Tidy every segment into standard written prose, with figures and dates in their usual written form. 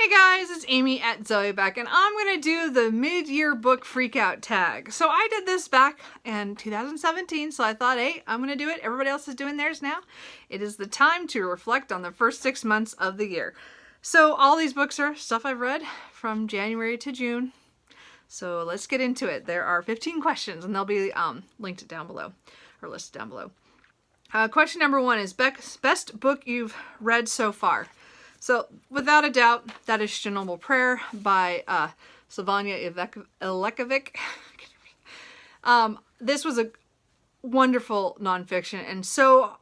Hey guys, it's Amy at Zoe Beck, and I'm going to do the mid-year book freakout tag. So I did this back in 2017, so I thought, hey, I'm going to do it. Everybody else is doing theirs now. It is the time to reflect on the first 6 months of the year. So all these books are stuff I've read from January to June. So let's get into it. There are 15 questions, and they'll be linked down below, or listed down below. Question number 1 is best book you've read so far. So, without a doubt, that is Chernobyl Prayer by Sylvania Alekovic. This was a wonderful nonfiction and so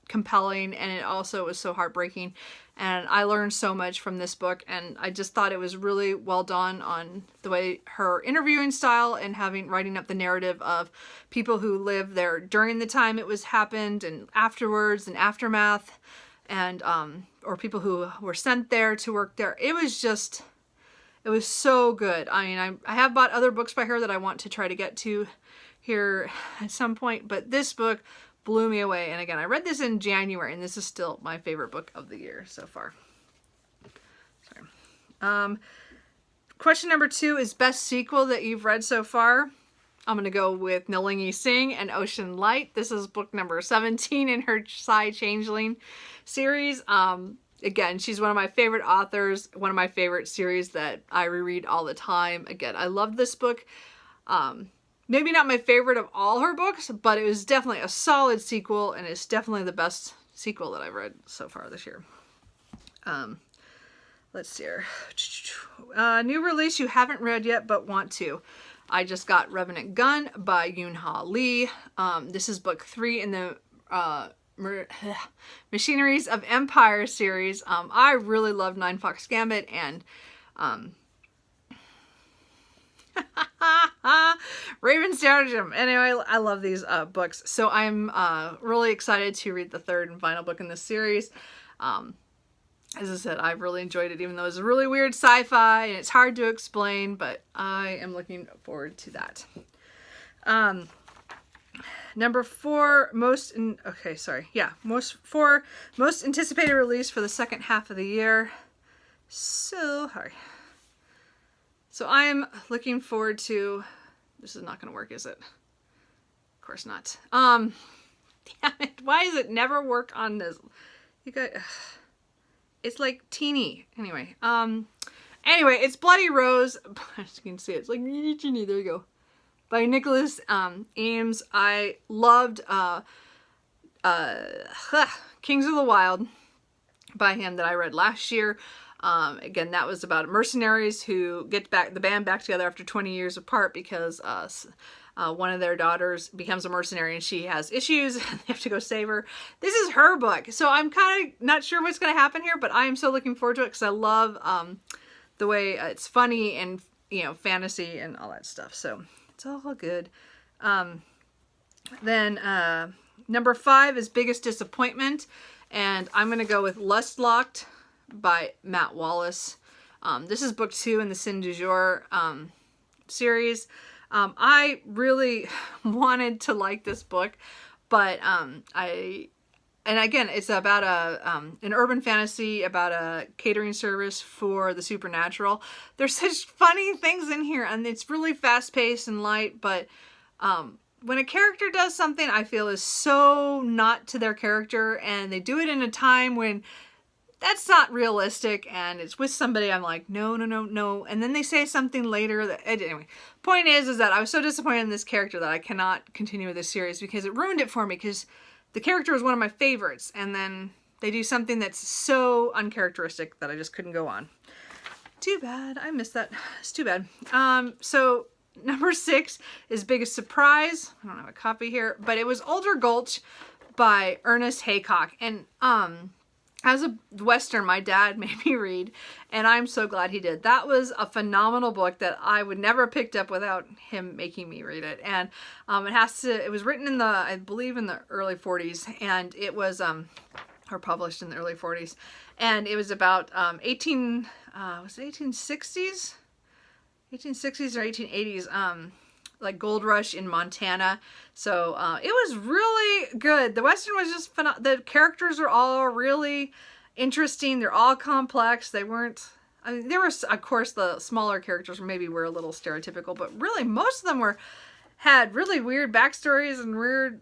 compelling, and it also was so heartbreaking. And I learned so much from this book, and I just thought it was really well done on the way her interviewing style and writing up the narrative of people who lived there during the time it was happened and afterwards and aftermath. And or people who were sent there to work there. It was so good. I mean, I have bought other books by her that I want to try to get to here at some point, but this book blew me away. And again, I read this in January, and this is still my favorite book of the year so far. Sorry. Question number 2 is best sequel that you've read so far. I'm going to go with Nalini Singh and Ocean Light. This is book number 17 in her Psy Changeling series. Again, she's one of my favorite authors, one of my favorite series that I reread all the time. Again, I love this book. Maybe not my favorite of all her books, but it was definitely a solid sequel, and it's definitely the best sequel that I've read so far this year. Let's see here. New release you haven't read yet but want to. I just got Revenant Gun by Yoon-Ha Lee. This is book 3 in the Machineries of Empire series. I really love Nine Fox Gambit and Raven Stratagem. Anyway, I love these books. So I'm really excited to read the 3rd and final book in this series. As I said, I've really enjoyed it, even though it's a really weird sci-fi and it's hard to explain, but I am looking forward to that. Number 4, most anticipated release for the second half of the year. So I am looking forward to, this is not going to work, is it? Of course not. Damn it, why does it never work on this? You guys, it's like teeny. Anyway, it's Bloody Rose. As you can see, it's like teeny. There you go. By Nicholas Eames. I loved Kings of the Wild by him that I read last year. Again, that was about mercenaries who get the band back together after 20 years apart because one of their daughters becomes a mercenary and she has issues and they have to go save her. This is her book, so I'm kind of not sure what's going to happen here, but I am so looking forward to it because I love the way it's funny and, you know, fantasy and all that stuff. So it's all good. Then number 5 is Biggest Disappointment, and I'm going to go with Lust Locked by Matt Wallace. This is book 2 in the Sin du Jour series. I really wanted to like this book, but again, it's about an urban fantasy about a catering service for the supernatural. There's such funny things in here, and it's really fast-paced and light, but when a character does something I feel is so not to their character, and they do it in a time when that's not realistic, and it's with somebody I'm like, no, and then they say something later that, anyway, point is that I was so disappointed in this character that I cannot continue with this series because it ruined it for me, because the character was one of my favorites, and then they do something that's so uncharacteristic that I just couldn't go on. Too bad. I missed that. It's too bad. So number 6 is Biggest Surprise. I don't have a copy here, but it was Older Gulch by Ernest Haycock, and as a Western, my dad made me read, and I'm so glad he did. That was a phenomenal book that I would never have picked up without him making me read it. And it was written in I believe in the early 40s, and it was, or published in the early 40s, and it was about was it 1860s? 1860s or 1880s, like gold rush in Montana. So it was really good. The Western was just phenomenal. The characters are all really interesting. They're all complex. They weren't I mean, there was, of course, the smaller characters maybe were a little stereotypical, but really most of them had really weird backstories and weird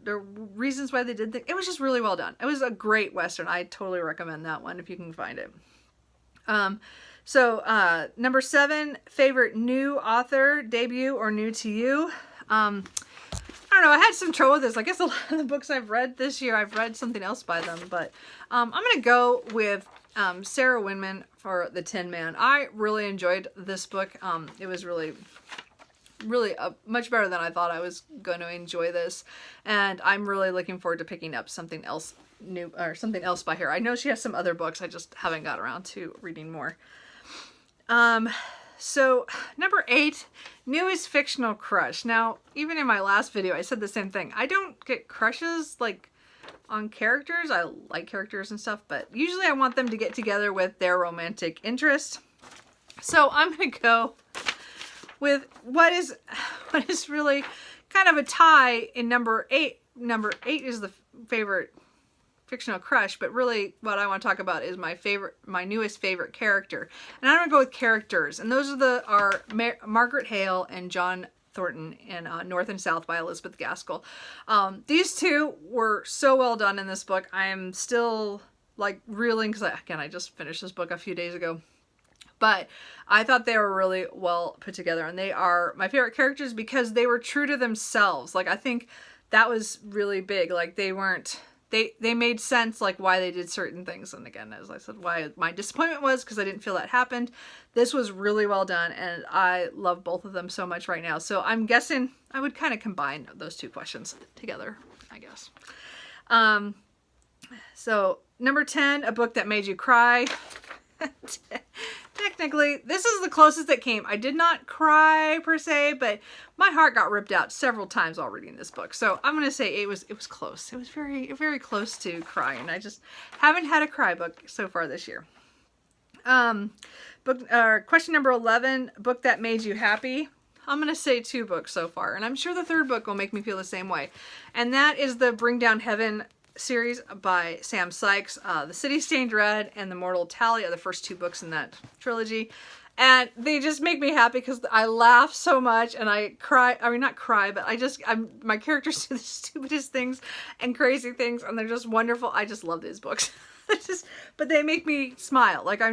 reasons why they did things. It was just really well done. It was a great Western. I totally recommend that one if you can find it. Number 7, favorite new author, debut, or new to you. I don't know, I had some trouble with this. I guess a lot of the books I've read this year, I've read something else by them, but I'm going to go with Sarah Winman for The Tin Man. I really enjoyed this book. It was really much better than I thought I was going to enjoy this, and I'm really looking forward to picking up something else new or something else by her. I know she has some other books, I just haven't got around to reading more. So number 8, newest fictional crush. Now, even in my last video, I said the same thing. I don't get crushes like on characters. I like characters and stuff, but usually I want them to get together with their romantic interest. So I'm going to go with what is really kind of a tie in number 8. Number 8 is the favorite fictional crush, but really what I want to talk about is my newest favorite character. And I'm going to go with characters. And those are Margaret Hale and John Thornton in North and South by Elizabeth Gaskell. These two were so well done in this book. I am still like reeling because I just finished this book a few days ago. But I thought they were really well put together, and they are my favorite characters because they were true to themselves. Like, I think that was really big. Like, they made sense, like, why they did certain things. And again, as I said, why my disappointment was because I didn't feel that happened. This was really well done, and I love both of them so much right now. So I'm guessing I would kind of combine those two questions together, I guess. So number 10, a book that made you cry. Technically, this is the closest it came. I did not cry per se, but my heart got ripped out several times while reading this book. So I'm going to say it was close. It was very, very close to crying. I just haven't had a cry book so far this year. Question number 11, book that made you happy. I'm going to say 2 books so far, and I'm sure the 3rd book will make me feel the same way. And that is the Bring Down Heaven series by Sam Sykes. The City Stained Red and The Mortal Tally are the first 2 books in that trilogy. And they just make me happy because I laugh so much and I cry. I mean, not cry, but my characters do the stupidest things and crazy things, and they're just wonderful. I just love these books. But they make me smile. Like, I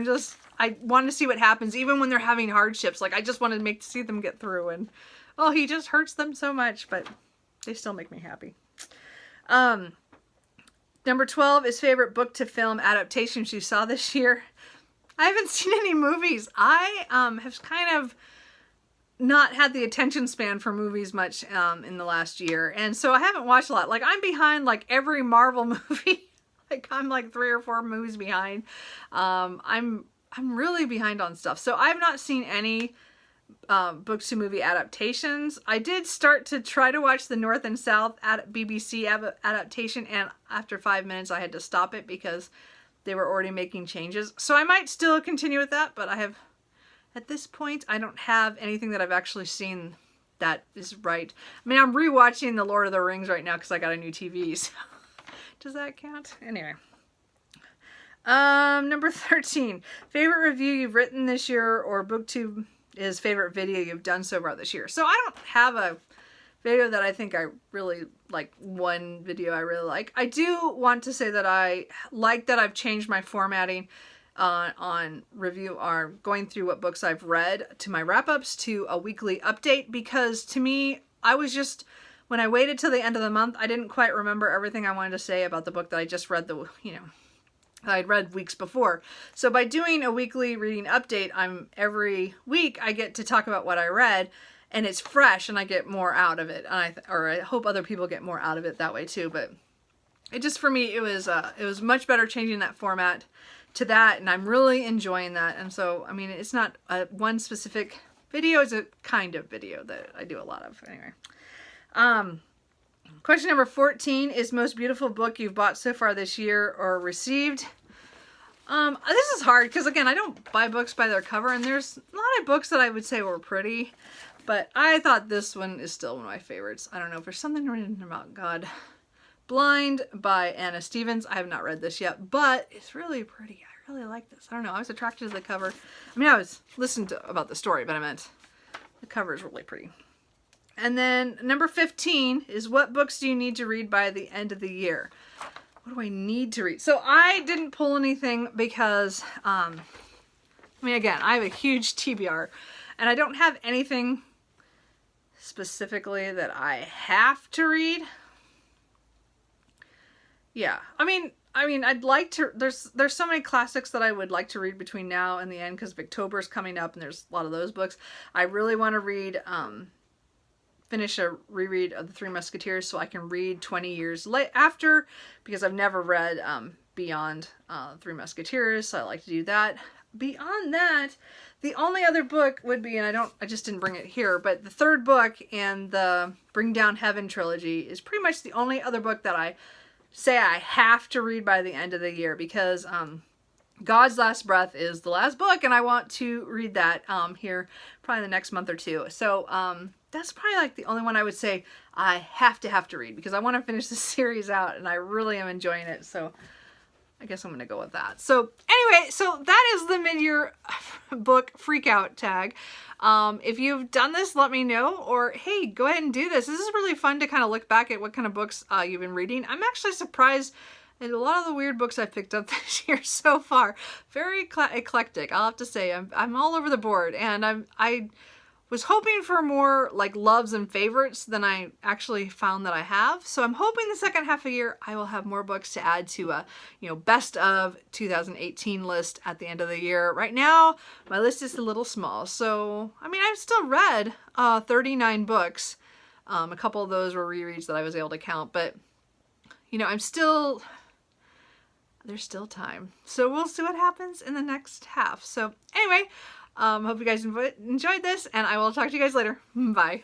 want to see what happens even when they're having hardships. Like, I just want to see them get through, and oh, he just hurts them so much, but they still make me happy. Number 12 is favorite book to film adaptations you saw this year. I haven't seen any movies. I have kind of not had the attention span for movies much in the last year, and so I haven't watched a lot. Like, I'm behind like every Marvel movie. Like, I'm like 3 or 4 movies behind. I'm really behind on stuff. So I've not seen any book to movie adaptations. I did start to try to watch the North and South BBC adaptation, and after 5 minutes I had to stop it because they were already making changes. So I might still continue with that, but at this point, I don't have anything that I've actually seen that is right. I mean, I'm rewatching The Lord of the Rings right now because I got a new TV. So does that count? Anyway. Number 13, favorite review you've written this year, or Booktube is favorite video you've done so far this year. So I don't have a video that I think I really like, one video I really like. I do want to say that I like that I've changed my formatting on review, or going through what books I've read to my wrap-ups to a weekly update, because to me, when I waited till the end of the month, I didn't quite remember everything I wanted to say about the book that I just read, I'd read weeks before. So by doing a weekly reading update, every week I get to talk about what I read, and it's fresh and I get more out of it. And I hope other people get more out of it that way too. But it just, for me, it was much better changing that format to that, and I'm really enjoying that. And so, I mean, it's not one specific video, it's a kind of video that I do a lot of. Anyway. Question number 14 is most beautiful book you've bought so far this year or received. This is hard because, again, I don't buy books by their cover, and there's a lot of books that I would say were pretty, but I thought this one is still one of my favorites. I don't know if there's something written about God. Blind by Anna Stevens. I have not read this yet, but it's really pretty. I really like this. I don't know. I was attracted to the cover. I mean, I was listening to about the story, but I meant the cover is really pretty. And then number 15 is what books do you need to read by the end of the year? What do I need to read? So I didn't pull anything because, I mean, again, I have a huge TBR and I don't have anything specifically that I have to read. Yeah, I mean, I'd like to, there's so many classics that I would like to read between now and the end because Victober is coming up and there's a lot of those books. I really want to read, finish a reread of The Three Musketeers so I can read 20 years after because I've never read beyond Three Musketeers, so I like to do that. Beyond that, the only other book would be, and I just didn't bring it here, but the third book in the Bring Down Heaven trilogy is pretty much the only other book that I say I have to read by the end of the year because God's Last Breath is the last book and I want to read that here probably the next month or two. So that's probably like the only one I would say I have to read because I want to finish this series out and I really am enjoying it. So I guess I'm going to go with that. So anyway, so that is the mid-year book freakout tag. If you've done this, let me know, or hey, go ahead and do this. This is really fun to kind of look back at what kind of books you've been reading. I'm actually surprised at a lot of the weird books I've picked up this year so far. Very eclectic, I'll have to say. I'm all over the board, and I was hoping for more like loves and favorites than I actually found that I have. So I'm hoping the second half of the year I will have more books to add to a, best of 2018 list at the end of the year. Right now, my list is a little small. So, I mean, I've still read 39 books. A couple of those were rereads that I was able to count, but there's still time. So we'll see what happens in the next half. So anyway, hope you guys enjoyed this, and I will talk to you guys later. Bye.